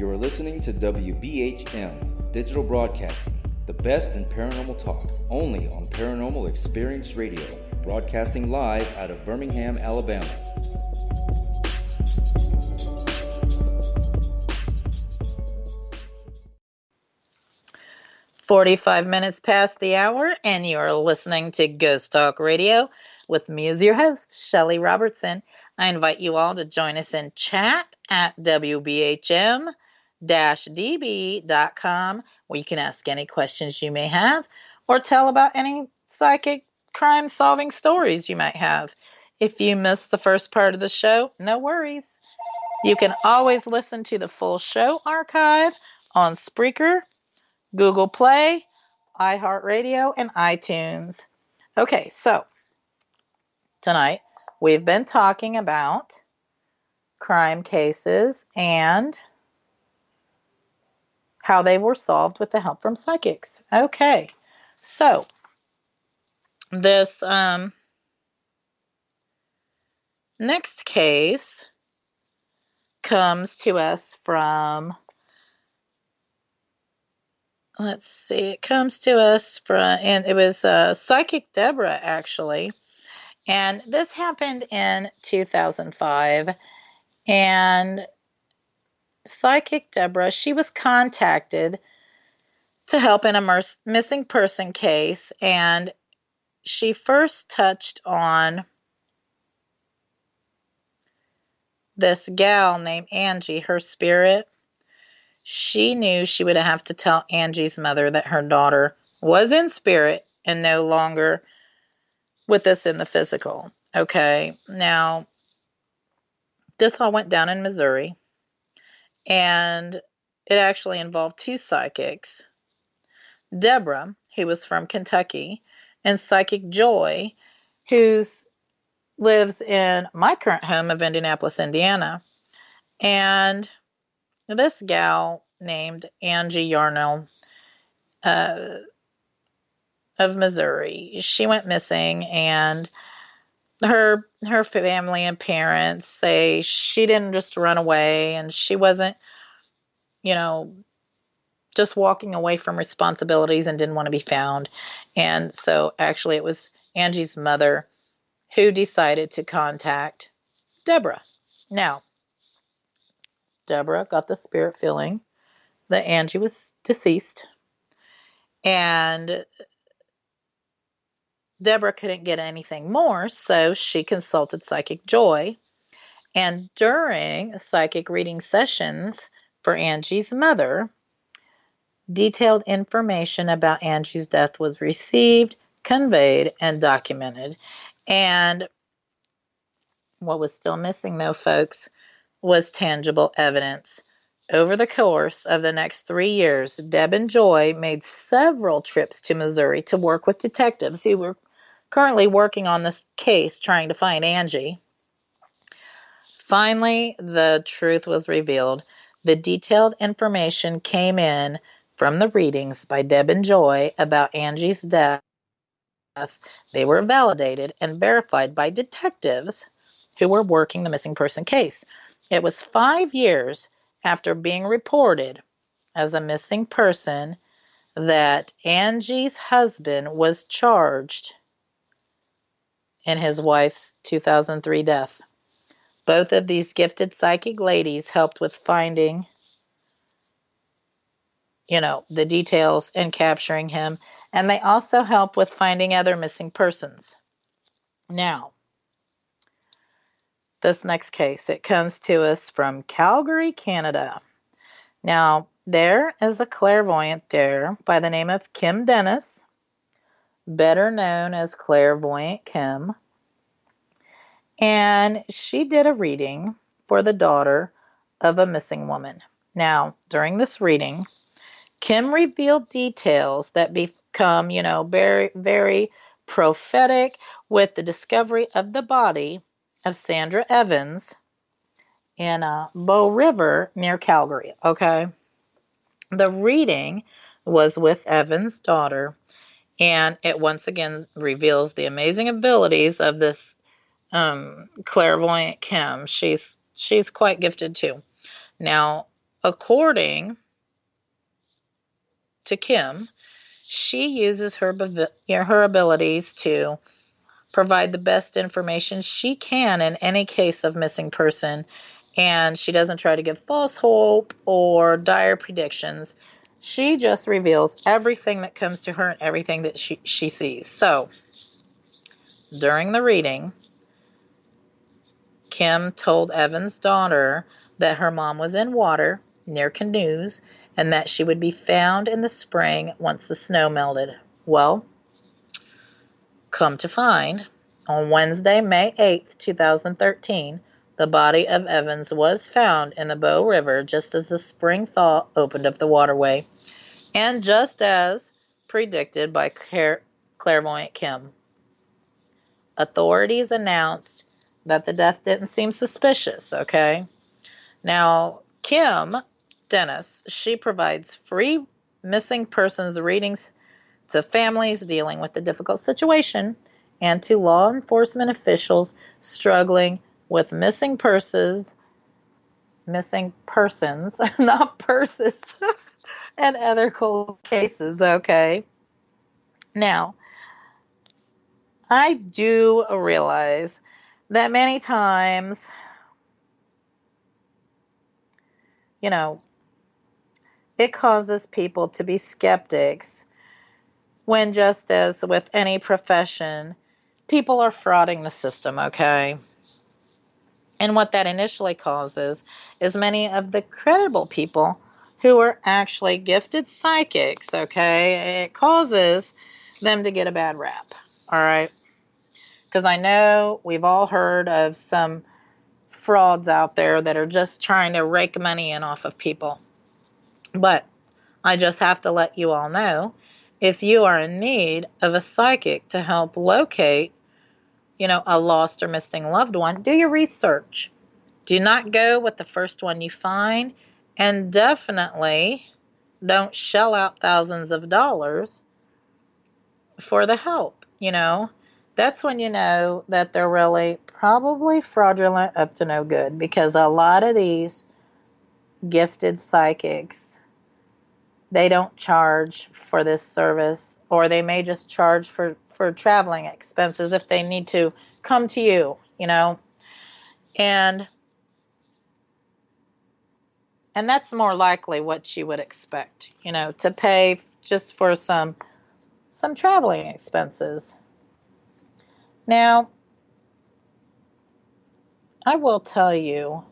You are listening to WBHM Digital Broadcasting, the best in paranormal talk, only on Paranormal Experience Radio, broadcasting live out of Birmingham, Alabama. "45 minutes past the hour, and you're listening to Ghost Talk Radio with me as your host, Shelly Robertson. I invite you all to join us in chat at WBHM-DB.com, where you can ask any questions you may have or tell about any psychic crime-solving stories you might have. If you missed the first part of the show, no worries. You can always listen to the full show archive on Spreaker, Google Play, iHeartRadio, and iTunes. Okay, so tonight we've been talking about crime cases and how they were solved with the help from psychics. Okay, so this next case comes to us from, and it was Psychic Deborah, actually. And this happened in 2005. And Psychic Deborah, she was contacted to help in a missing person case. And she first touched on this gal named Angie, her spirit. She knew she would have to tell Angie's mother that her daughter was in spirit and no longer with us in the physical. Okay, now this all went down in Missouri, and it actually involved two psychics, Deborah, who was from Kentucky, and Psychic Joy, who lives in my current home of Indianapolis, Indiana. And this gal named Angie Yarnell of Missouri, she went missing, and her family and parents say she didn't just run away, and she wasn't, just walking away from responsibilities and didn't want to be found. And so actually it was Angie's mother who decided to contact Deborah. Now, Deborah got the spirit feeling that Angie was deceased, and Deborah couldn't get anything more, so she consulted Psychic Joy. And during psychic reading sessions for Angie's mother, detailed information about Angie's death was received, conveyed, and documented. And what was still missing, though, folks, was tangible evidence. Over the course of the next 3 years, Deb and Joy made several trips to Missouri to work with detectives who were currently working on this case, trying to find Angie. Finally, the truth was revealed. The detailed information came in from the readings by Deb and Joy about Angie's death. They were validated and verified by detectives who were working the missing person case. It was 5 years after being reported as a missing person that Angie's husband was charged in his wife's 2003 death. Both of these gifted psychic ladies helped with finding, the details and capturing him. And they also help with finding other missing persons. Now, this next case, it comes to us from Calgary, Canada. Now, there is a clairvoyant there by the name of Kim Dennis, better known as Clairvoyant Kim. And she did a reading for the daughter of a missing woman. Now, during this reading, Kim revealed details that become, very, very prophetic with the discovery of the body of Sandra Evans in Bow River near Calgary, okay? The reading was with Evans' daughter, and it once again reveals the amazing abilities of this clairvoyant Kim. She's quite gifted too. Now, According to Kim, she uses her abilities to provide the best information she can in any case of missing person, and she doesn't try to give false hope or dire predictions. She just reveals everything that comes to her and everything that she sees. So, during the reading, Kim told Evan's daughter that her mom was in water near canoes and that she would be found in the spring once the snow melted. Well, come to find, on Wednesday, May 8th, 2013, the body of Evans was found in the Bow River just as the spring thaw opened up the waterway, and just as predicted by clairvoyant Kim. Authorities announced that the death didn't seem suspicious, okay? Now, Kim Dennis, she provides free missing persons readings to families dealing with a difficult situation and to law enforcement officials struggling with missing persons, not purses, and other cold cases, okay? Now, I do realize that many times, it causes people to be skeptics when, just as with any profession, people are frauding the system, okay? And what that initially causes is many of the credible people who are actually gifted psychics, okay, it causes them to get a bad rap, all right? Because I know we've all heard of some frauds out there that are just trying to rake money in off of people. But I just have to let you all know, if you are in need of a psychic to help locate, a lost or missing loved one, do your research. Do not go with the first one you find, and definitely don't shell out thousands of dollars for the help, That's when you know that they're really probably fraudulent up to no good, because a lot of these gifted psychics, they don't charge for this service, or they may just charge for traveling expenses if they need to come to you, and that's more likely what you would expect, to pay just for some traveling expenses. Now, I will tell you,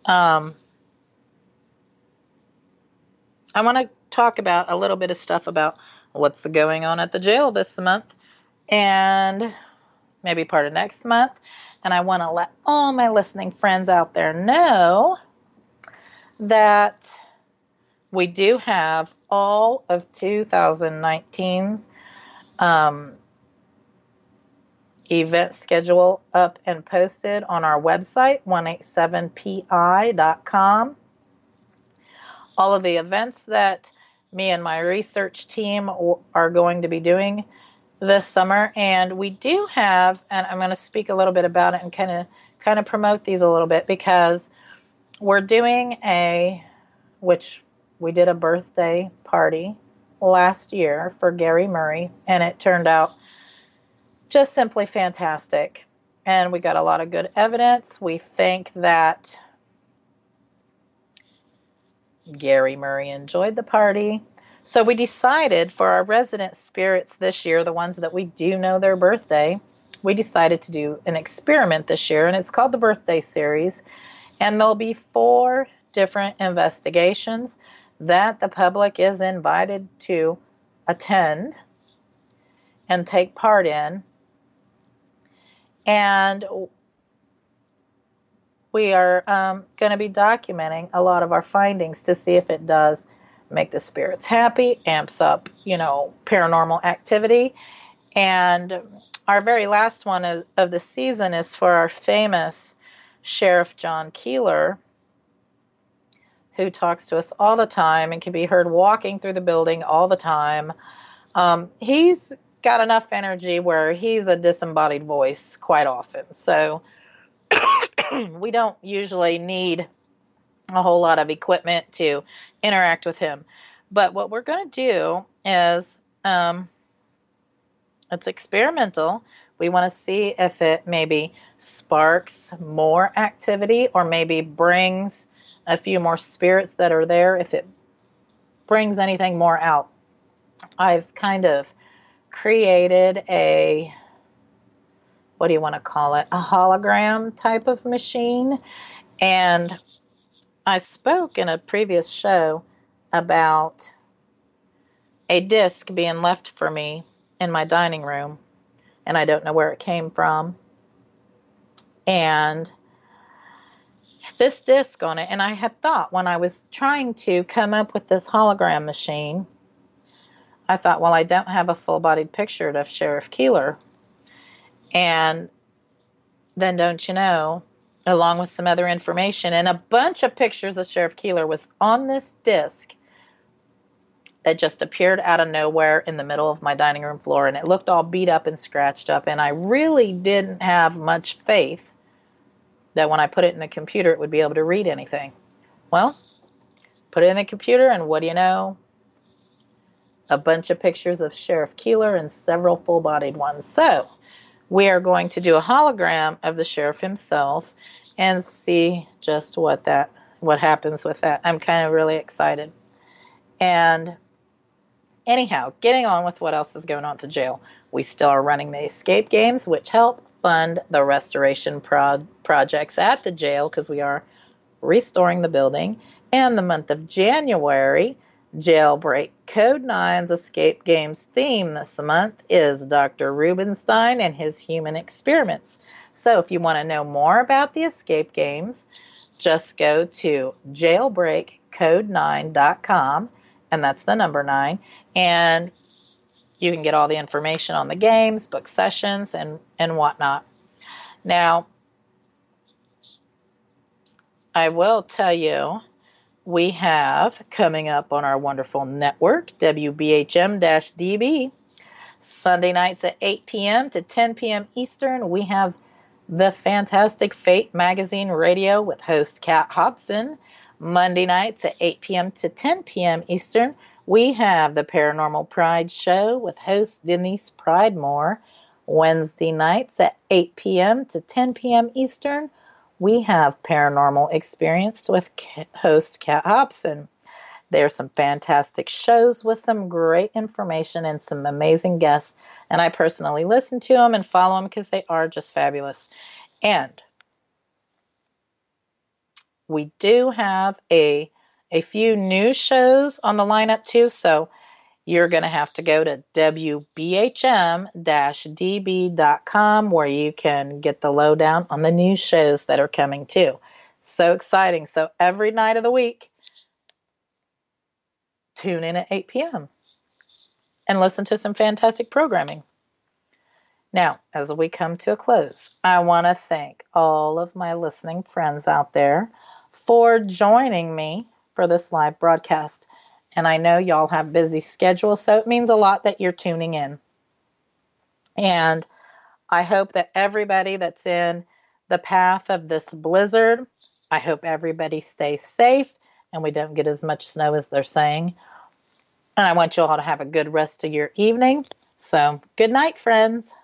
I want to talk about a little bit of stuff about what's going on at the jail this month and maybe part of next month. And I want to let all my listening friends out there know that we do have all of 2019's event schedule up and posted on our website, 187pi.com. All of the events that me and my research team are going to be doing this summer, and we do have, and I'm going to speak a little bit about it and kind of promote these a little bit, because we're doing which we did a birthday party last year for Gary Murray, and it turned out just simply fantastic. And we got a lot of good evidence. We think that Gary Murray enjoyed the party. So we decided for our resident spirits this year, the ones that we do know their birthday, we decided to do an experiment this year, and it's called the Birthday Series. And there'll be 4 different investigations that the public is invited to attend and take part in. And we are going to be documenting a lot of our findings to see if it does make the spirits happy, amps up, paranormal activity. And our very last one of the season is for our famous Sheriff John Keeler, who talks to us all the time and can be heard walking through the building all the time. He's got enough energy where he's a disembodied voice quite often. So we don't usually need a whole lot of equipment to interact with him. But what we're going to do is it's experimental. We want to see if it maybe sparks more activity or maybe brings a few more spirits that are there, if it brings anything more out. I've kind of created a, what do you want to call it, a hologram type of machine. And I spoke in a previous show about a disc being left for me in my dining room, and I don't know where it came from. And this disc on it, and I had thought when I was trying to come up with this hologram machine, I thought, well, I don't have a full-bodied picture of Sheriff Keeler. And then, don't you know, along with some other information and a bunch of pictures of Sheriff Keeler was on this disc that just appeared out of nowhere in the middle of my dining room floor, and it looked all beat up and scratched up, and I really didn't have much faith that when I put it in the computer it would be able to read anything. Well, put it in the computer, and what do you know? A bunch of pictures of Sheriff Keeler and several full-bodied ones. So we are going to do a hologram of the sheriff himself and see just what happens with that. I'm kind of really excited. And anyhow, getting on with what else is going on at the jail. We still are running the escape games, which help fund the restoration projects at the jail because we are restoring the building. And the month of January, Jailbreak Code 9's escape games theme this month is Dr. Rubenstein and his human experiments. So if you want to know more about the escape games, just go to jailbreakcode9.com, and that's the number 9, and you can get all the information on the games, book sessions, and whatnot. Now, I will tell you, we have coming up on our wonderful network, WBHM-DB, Sunday nights at 8 p.m. to 10 p.m. Eastern, we have the fantastic Fate Magazine Radio with host Kat Hobson. Monday nights at 8 p.m. to 10 p.m. Eastern, we have the Paranormal Pride Show with host Denise Pridemore. Wednesday nights at 8 p.m. to 10 p.m. Eastern, we have Paranormal Experienced with host Kat Hobson. There are some fantastic shows with some great information and some amazing guests, and I personally listen to them and follow them because they are just fabulous. And we do have a few new shows on the lineup too, so you're going to have to go to WBHM-DB.com where you can get the lowdown on the new shows that are coming too. So exciting. So every night of the week, tune in at 8 p.m. and listen to some fantastic programming. Now, as we come to a close, I want to thank all of my listening friends out there for joining me for this live broadcast. And I know y'all have busy schedules, so it means a lot that you're tuning in. And I hope that everybody that's in the path of this blizzard, I hope everybody stays safe and we don't get as much snow as they're saying. And I want you all to have a good rest of your evening. So, good night, friends.